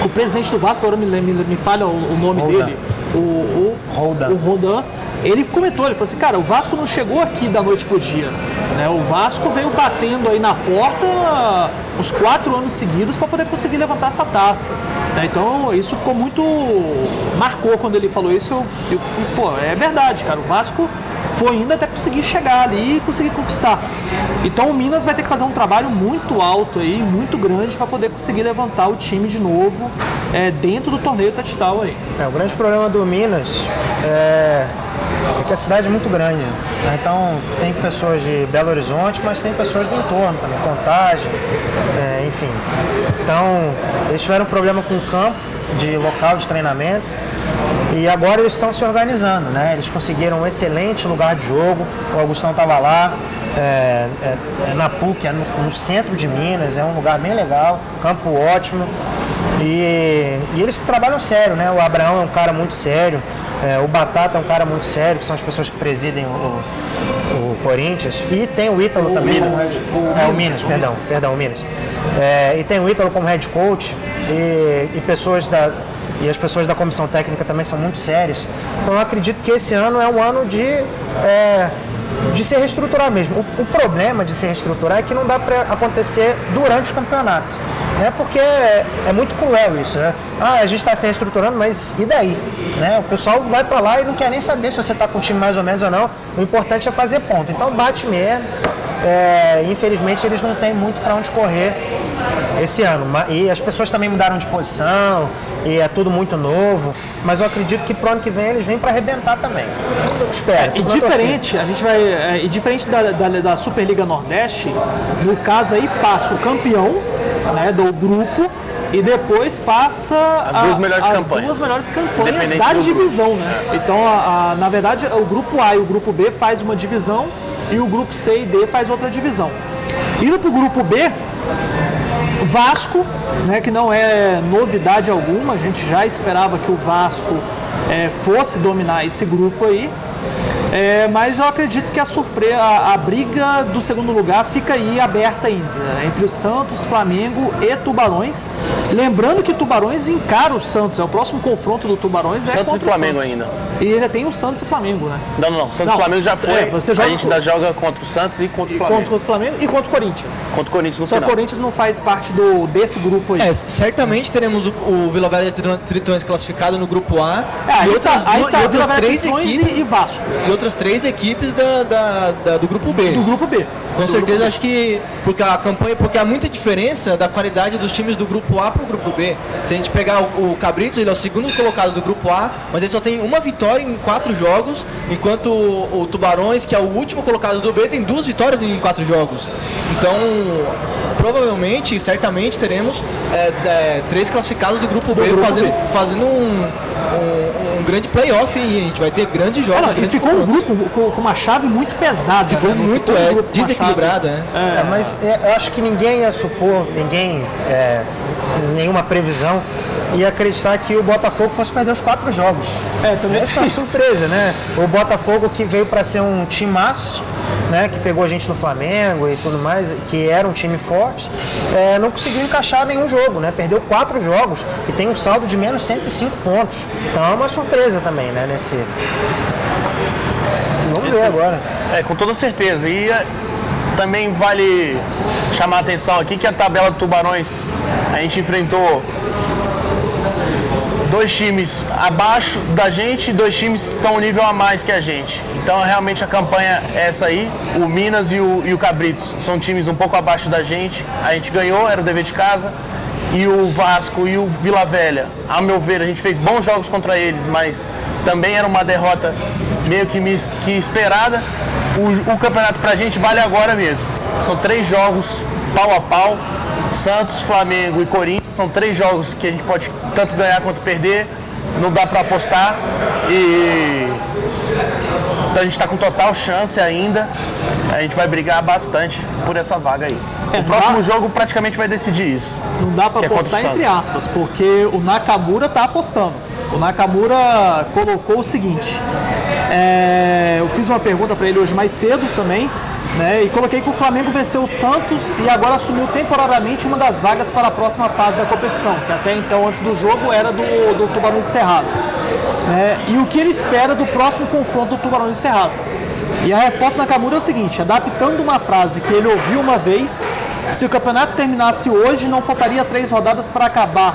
Speaker 1: o presidente do Vasco, agora me falha o nome dele, o Rodan, ele comentou, ele falou assim, cara, o Vasco não chegou aqui da noite pro dia, né? O Vasco veio batendo aí na porta uns 4 anos seguidos para poder conseguir levantar essa taça, né? Então isso ficou muito... marcou quando ele falou isso, pô, é verdade, cara, o Vasco foi ainda até conseguir chegar ali e conseguir conquistar. Então o Minas vai ter que fazer um trabalho muito alto aí, muito grande, para poder conseguir levantar o time de novo dentro do torneio touchdown aí.
Speaker 3: O grande problema do Minas é que a cidade é muito grande, né? Então tem pessoas de Belo Horizonte, mas tem pessoas do entorno também, Contagem, enfim. Então eles tiveram um problema com o campo, de local de treinamento, e agora eles estão se organizando, né? Eles conseguiram um excelente lugar de jogo, o Augustão estava lá, na PUC, no centro de Minas, é um lugar bem legal, campo ótimo, e eles trabalham sério, né? O Abraão é um cara muito sério, o Batata é um cara muito sério, que são as pessoas que presidem o Corinthians, e tem o Ítalo também, o Minas. E tem o Ítalo como head coach e as pessoas da comissão técnica também são muito sérias. Então eu acredito que esse ano é um ano de se reestruturar mesmo. O problema de se reestruturar é que não dá para acontecer durante o campeonato, né? Porque é muito cruel isso, né? A gente está se reestruturando, mas e daí? Né? O pessoal vai para lá e não quer nem saber se você está com o time mais ou menos ou não. O importante é fazer ponto. Então bate mesmo. Infelizmente eles não têm muito para onde correr esse ano. E as pessoas também mudaram de posição e é tudo muito novo. Mas eu acredito que pro ano que vem eles vêm para arrebentar também. Eu espero.
Speaker 1: E diferente, a gente vai. E diferente da Superliga Nordeste, no caso aí passa o campeão, né, do grupo. E depois passa
Speaker 2: as duas melhores
Speaker 1: campanhas da divisão, né? Então, na verdade, o grupo A e o grupo B faz uma divisão e o grupo C e D faz outra divisão. Indo para o grupo B, Vasco, né, que não é novidade alguma, a gente já esperava que o Vasco fosse dominar esse grupo aí. Mas eu acredito que a briga do segundo lugar fica aí aberta ainda, né, entre o Santos, Flamengo e Tubarões. Lembrando que Tubarões encara o Santos, é o próximo confronto do Tubarões.
Speaker 2: Santos e Flamengo ainda.
Speaker 1: E ainda tem o Santos e Flamengo, né?
Speaker 2: Não. Santos e Flamengo já foi.
Speaker 1: A gente
Speaker 2: ainda joga contra o Santos e contra o Flamengo.
Speaker 1: Contra o Flamengo e contra o Corinthians.
Speaker 2: Contra o Corinthians no
Speaker 1: final. Só o Corinthians não faz parte desse grupo aí.
Speaker 4: Certamente teremos o Vila Velha Tritões classificado no grupo A.
Speaker 1: E outras três equipes
Speaker 4: e Vasco. E outras 3 equipes do grupo B.
Speaker 1: Do grupo B.
Speaker 4: Com certeza, acho que porque há muita diferença da qualidade dos times do grupo A para o grupo B. Se a gente pegar o Cabritos, ele é o segundo colocado do grupo A, mas ele só tem uma vitória em 4 jogos, enquanto o Tubarões, que é o último colocado do B, tem 2 vitórias em 4 jogos. Então, provavelmente, certamente teremos 3 classificados do grupo B fazendo um grande playoff e a gente vai ter grandes jogos.
Speaker 1: E ficou um grupo com uma chave muito pesada.
Speaker 4: Ficou muito desequilibrada, né?
Speaker 3: Mas eu acho que ninguém ia supor, nenhuma previsão, ia acreditar que o Botafogo fosse perder os 4 jogos.
Speaker 1: Também
Speaker 3: essa é uma surpresa, né? O Botafogo, que veio para ser um timaço, né, que pegou a gente no Flamengo e tudo mais, que era um time forte, não conseguiu encaixar nenhum jogo, né? Perdeu 4 jogos e tem um saldo de menos 105 pontos. Então é uma surpresa também, né? Vamos ver agora.
Speaker 2: Com toda certeza. E também vale chamar a atenção aqui que a tabela do Tubarões, a gente enfrentou 2 times abaixo da gente e 2 times que estão um nível a mais que a gente. Então, realmente, a campanha é essa aí. O Minas e o Cabritos são times um pouco abaixo da gente. A gente ganhou, era o dever de casa. E o Vasco e o Vila Velha, a meu ver, a gente fez bons jogos contra eles, mas também era uma derrota meio que esperada. O campeonato pra gente vale agora mesmo. São 3 jogos pau a pau. Santos, Flamengo e Corinthians são 3 jogos que a gente pode tanto ganhar quanto perder, não dá para apostar então a gente está com total chance ainda, a gente vai brigar bastante por essa vaga aí. O próximo jogo praticamente vai decidir isso.
Speaker 1: Não dá para apostar entre aspas, porque o Nakamura está apostando. O Nakamura colocou o seguinte, eu fiz uma pergunta para ele hoje mais cedo também, né, e coloquei que o Flamengo venceu o Santos e agora assumiu temporariamente uma das vagas para a próxima fase da competição, que até então, antes do jogo, era do Tubarões do Cerrado. E o que ele espera do próximo confronto do Tubarões do Cerrado. E a resposta do Nakamura é o seguinte, adaptando uma frase que ele ouviu uma vez: se o campeonato terminasse hoje, não faltaria 3 rodadas para acabar,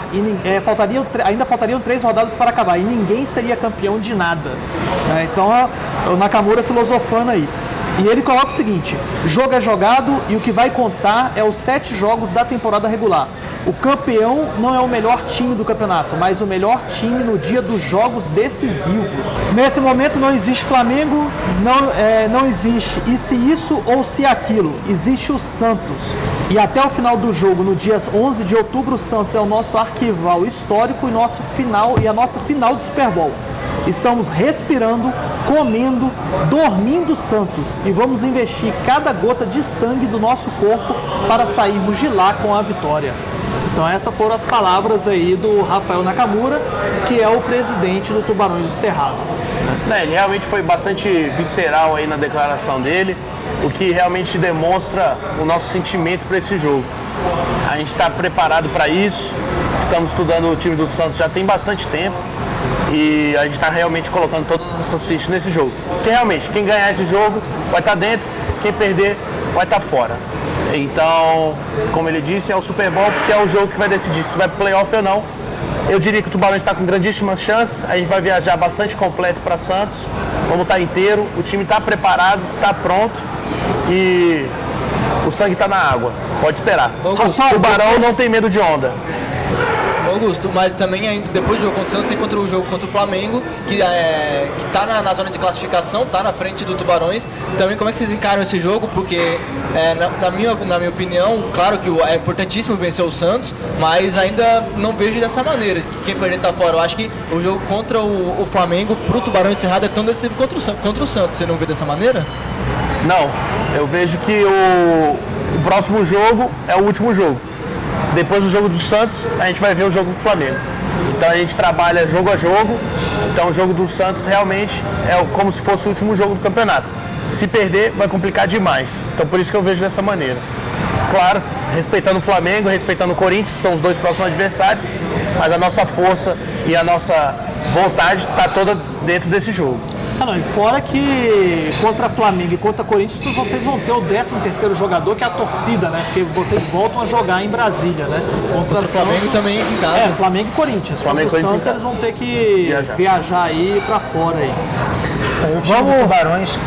Speaker 1: ainda faltariam 3 rodadas para acabar, e ninguém seria campeão de nada. Então, o Nakamura filosofando aí. E ele coloca o seguinte: jogo é jogado e o que vai contar é os 7 jogos da temporada regular. O campeão não é o melhor time do campeonato, mas o melhor time no dia dos jogos decisivos. Nesse momento não existe Flamengo, não existe e se isso ou se aquilo. Existe o Santos. E até o final do jogo, no dia 11 de outubro, o Santos é o nosso arquival histórico e a nossa final de Super Bowl. Estamos respirando, comendo, dormindo Santos e vamos investir cada gota de sangue do nosso corpo para sairmos de lá com a vitória. Então essas foram as palavras aí do Rafael Nakamura, que é o presidente do Tubarões do Cerrado.
Speaker 2: Ele realmente foi bastante visceral aí na declaração dele, o que realmente demonstra o nosso sentimento para esse jogo. A A gente está preparado para isso. Estamos estudando o time do Santos já tem bastante tempo. E a gente está realmente colocando todas essas fichas nesse jogo. Porque realmente, quem ganhar esse jogo vai estar dentro, quem perder vai estar fora. Então, como ele disse, é o Super Bowl porque é o jogo que vai decidir se vai pro playoff ou não. Eu diria que o Tubarão está com grandíssimas chances. A gente vai viajar bastante completo para Santos. Vamos estar inteiro. O time está preparado, está pronto. E o sangue está na água. Pode esperar. O Tubarão não tem medo de onda.
Speaker 4: Augusto, mas também ainda depois do jogo contra o Santos tem o jogo contra o Flamengo, que tá na zona de classificação, tá na frente do Tubarões. Também como é que vocês encaram esse jogo? Porque na minha opinião, claro que é importantíssimo vencer o Santos, mas ainda não vejo dessa maneira. Quem perder tá fora. Eu acho que o jogo contra o Flamengo pro Tubarão encerrado é tão decisivo contra o Santos. Você não vê dessa maneira?
Speaker 2: Não, eu vejo que o próximo jogo é o último jogo. Depois do jogo do Santos, a gente vai ver o jogo do Flamengo. Então a gente trabalha jogo a jogo. Então o jogo do Santos realmente é como se fosse o último jogo do campeonato. Se perder, vai complicar demais. Então por isso que eu vejo dessa maneira. Claro, respeitando o Flamengo, respeitando o Corinthians, são os dois próximos adversários, mas a nossa força e a nossa vontade está toda dentro desse jogo.
Speaker 1: E fora que contra Flamengo e contra Corinthians vocês vão ter o 13º jogador, que é a torcida, né? Porque vocês voltam a jogar em Brasília, né? Contra
Speaker 4: Flamengo também em casa.
Speaker 1: Flamengo e Corinthians.
Speaker 2: Flamengo
Speaker 1: contra o Santos eles vão ter que viajar aí pra fora aí.
Speaker 3: O time do Tubarões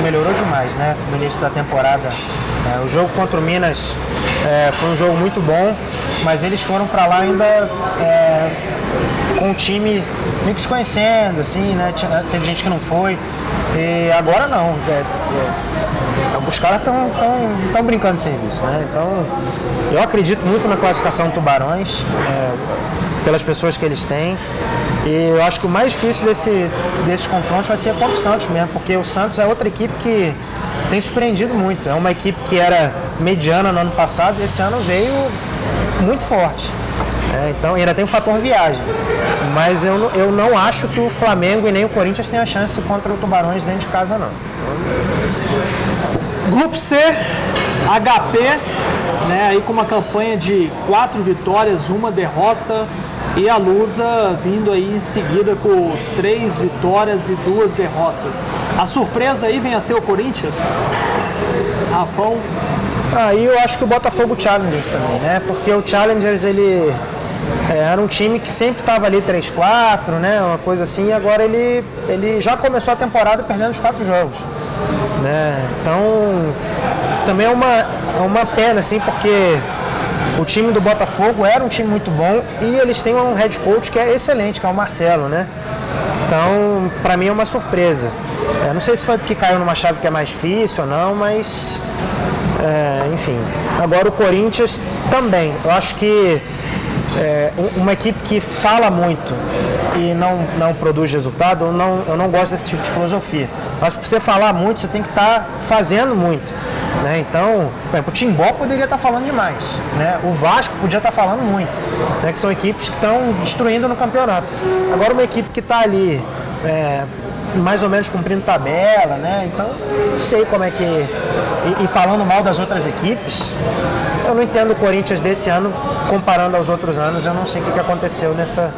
Speaker 3: melhorou demais, né? No início da temporada. O jogo contra o Minas foi um jogo muito bom, mas eles foram pra lá ainda com o time meio que se conhecendo, assim, né? Teve gente que não foi. E agora não. Os caras estão brincando de serviço, né? Então, eu acredito muito na classificação do Tubarões, pelas pessoas que eles têm. E eu acho que o mais difícil desses confrontos vai ser contra o Santos mesmo, porque o Santos é outra equipe que tem surpreendido muito. É uma equipe que era mediana no ano passado e esse ano veio muito forte. Então ainda tem o fator viagem. Mas eu não acho que o Flamengo e nem o Corinthians tenham a chance contra o Tubarões dentro de casa, não.
Speaker 1: Grupo C, HP, né, aí com uma campanha de 4 vitórias, 1 derrota, e a Lusa vindo aí em seguida com 3 vitórias e 2 derrotas. A surpresa aí vem a ser o Corinthians? Rafão?
Speaker 3: Aí eu acho que o Botafogo Challengers também, né? Porque o Challengers, ele era um time que sempre estava ali 3-4, né? Uma coisa assim, e agora ele já começou a temporada perdendo os 4 jogos. Né? Então, também é uma pena, assim, porque o time do Botafogo era um time muito bom e eles têm um head coach que é excelente, que é o Marcelo, né? Então, para mim é uma surpresa. Não sei se foi porque caiu numa chave que é mais difícil ou não, mas enfim. Agora o Corinthians também. Eu acho que uma equipe que fala muito e não produz resultado, eu não gosto desse tipo de filosofia. Eu acho que para você falar muito, você tem que estar fazendo muito. Né? Então, por exemplo, o Timbó poderia estar falando demais. Né? O Vasco podia estar falando muito. Né? Que são equipes que estão destruindo no campeonato. Agora uma equipe que está ali mais ou menos cumprindo tabela, né? Então, não sei como é que... E falando mal das outras equipes, eu não entendo o Corinthians desse ano comparando aos outros anos. Eu não sei o que aconteceu nessa...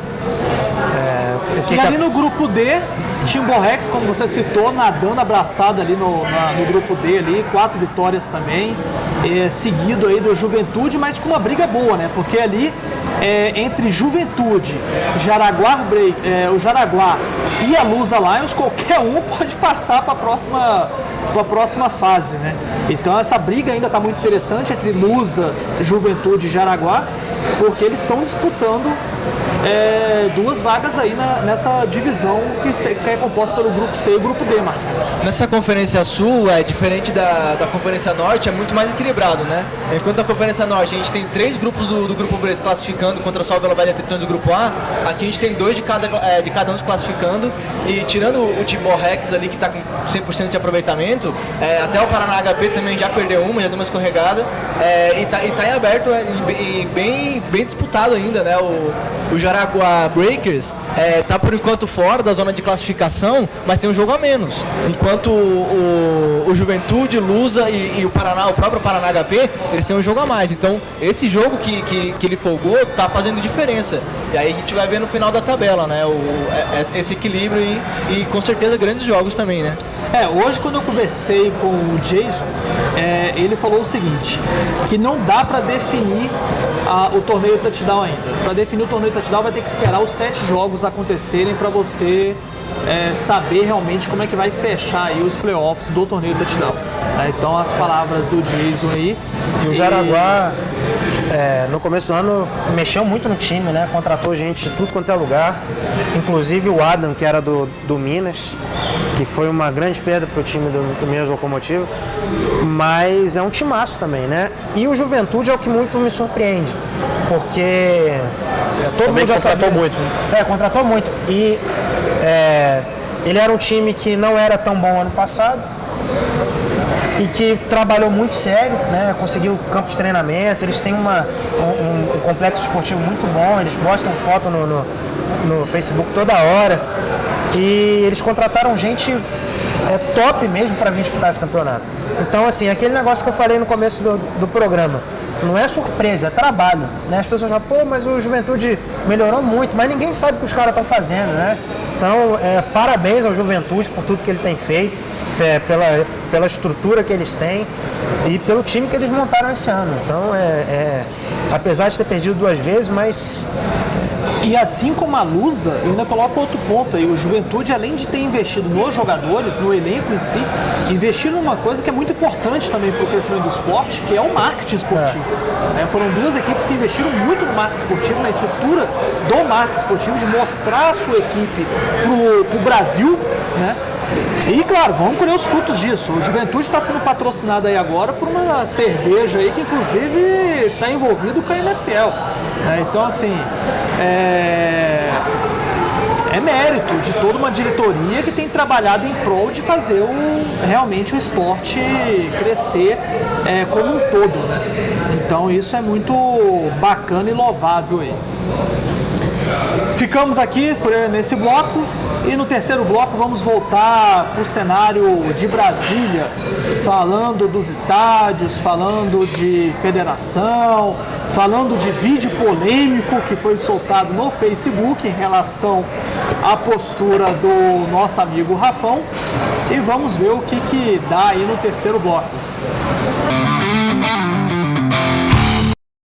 Speaker 1: ali no grupo D, Timborrex, como você citou, nadando abraçado ali no grupo D ali, 4 vitórias também, seguido aí do Juventude, mas com uma briga boa, né? Porque ali entre Juventude, o Jaraguá e a Lusa Lions, qualquer um pode passar para a próxima fase, né? Então essa briga ainda está muito interessante entre Lusa, Juventude e Jaraguá, porque eles estão disputando 2 vagas aí nessa divisão que é composta pelo grupo C e o grupo D, Marcos.
Speaker 4: Nessa Conferência Sul, diferente da Conferência Norte, é muito mais equilibrado, né? Enquanto na Conferência Norte a gente tem 3 grupos do grupo B se classificando contra a Sol Bela Velha Tritões do grupo A, aqui a gente tem 2 de cada um se classificando, e tirando o Timborrex ali que está com 100% de aproveitamento, até o Paraná HP também já perdeu já deu uma escorregada, e tá em aberto e bem disputado ainda, né? O Jaraguá Breakers tá por enquanto fora da zona de classificação, mas tem um jogo a menos. Enquanto o Juventude, Lusa e o Paraná, o próprio Paraná HP, eles têm um jogo a mais. Então, esse jogo que ele folgou tá fazendo diferença. E aí a gente vai ver no final da tabela, né? Esse equilíbrio e com certeza grandes jogos também, né?
Speaker 1: Hoje quando eu conversei com o Jason, ele falou o seguinte, que não dá para definir o torneio touchdown ainda. Para definir o torneio touchdown vai ter que esperar os 7 jogos acontecerem para você saber realmente como é que vai fechar aí os playoffs do torneio touchdown. Então as palavras do Jason aí.
Speaker 3: E o Jaraguá, no começo do ano, mexeu muito no time, né? Contratou gente de tudo quanto é lugar, inclusive o Adam, que era do Minas, que foi uma grande perda para o time do Minas Locomotivo, mas é um timaço também, né? E o Juventude é o que muito me surpreende, porque todo
Speaker 2: também
Speaker 3: mundo já
Speaker 2: contratou
Speaker 3: sabia.
Speaker 2: muito, né?
Speaker 3: Contratou muito. E ele era um time que não era tão bom ano passado e que trabalhou muito sério, né? Conseguiu campo de treinamento, eles têm um complexo esportivo muito bom, eles postam foto no Facebook toda hora e eles contrataram gente top mesmo para vir disputar esse campeonato. Então, assim, aquele negócio que eu falei no começo do programa, não é surpresa, é trabalho, né? As pessoas falam, mas o Juventude melhorou muito, mas ninguém sabe o que os caras estão fazendo, né? Então, parabéns ao Juventude por tudo que ele tem feito, pela estrutura que eles têm e pelo time que eles montaram esse ano. Então, apesar de ter perdido 2 vezes, mas...
Speaker 1: E assim como a Lusa, eu ainda coloco outro ponto aí. O Juventude, além de ter investido nos jogadores, no elenco em si, investiu numa coisa que é muito importante também para o crescimento do esporte, que é o marketing esportivo. Foram 2 equipes que investiram muito no marketing esportivo, na estrutura do marketing esportivo, de mostrar a sua equipe para o Brasil, né? E claro, vamos colher os frutos disso. O Juventude está sendo patrocinado aí agora por uma cerveja aí que inclusive está envolvido com a NFL. Então assim, é mérito de toda uma diretoria que tem trabalhado em prol de fazer realmente o esporte crescer como um todo, né? Então isso é muito bacana e louvável aí. Ficamos aqui nesse bloco e no terceiro bloco vamos voltar para o cenário de Brasília, falando dos estádios, falando de federação, falando de vídeo polêmico que foi soltado no Facebook em relação à postura do nosso amigo Rafão e vamos ver o que dá aí no terceiro bloco.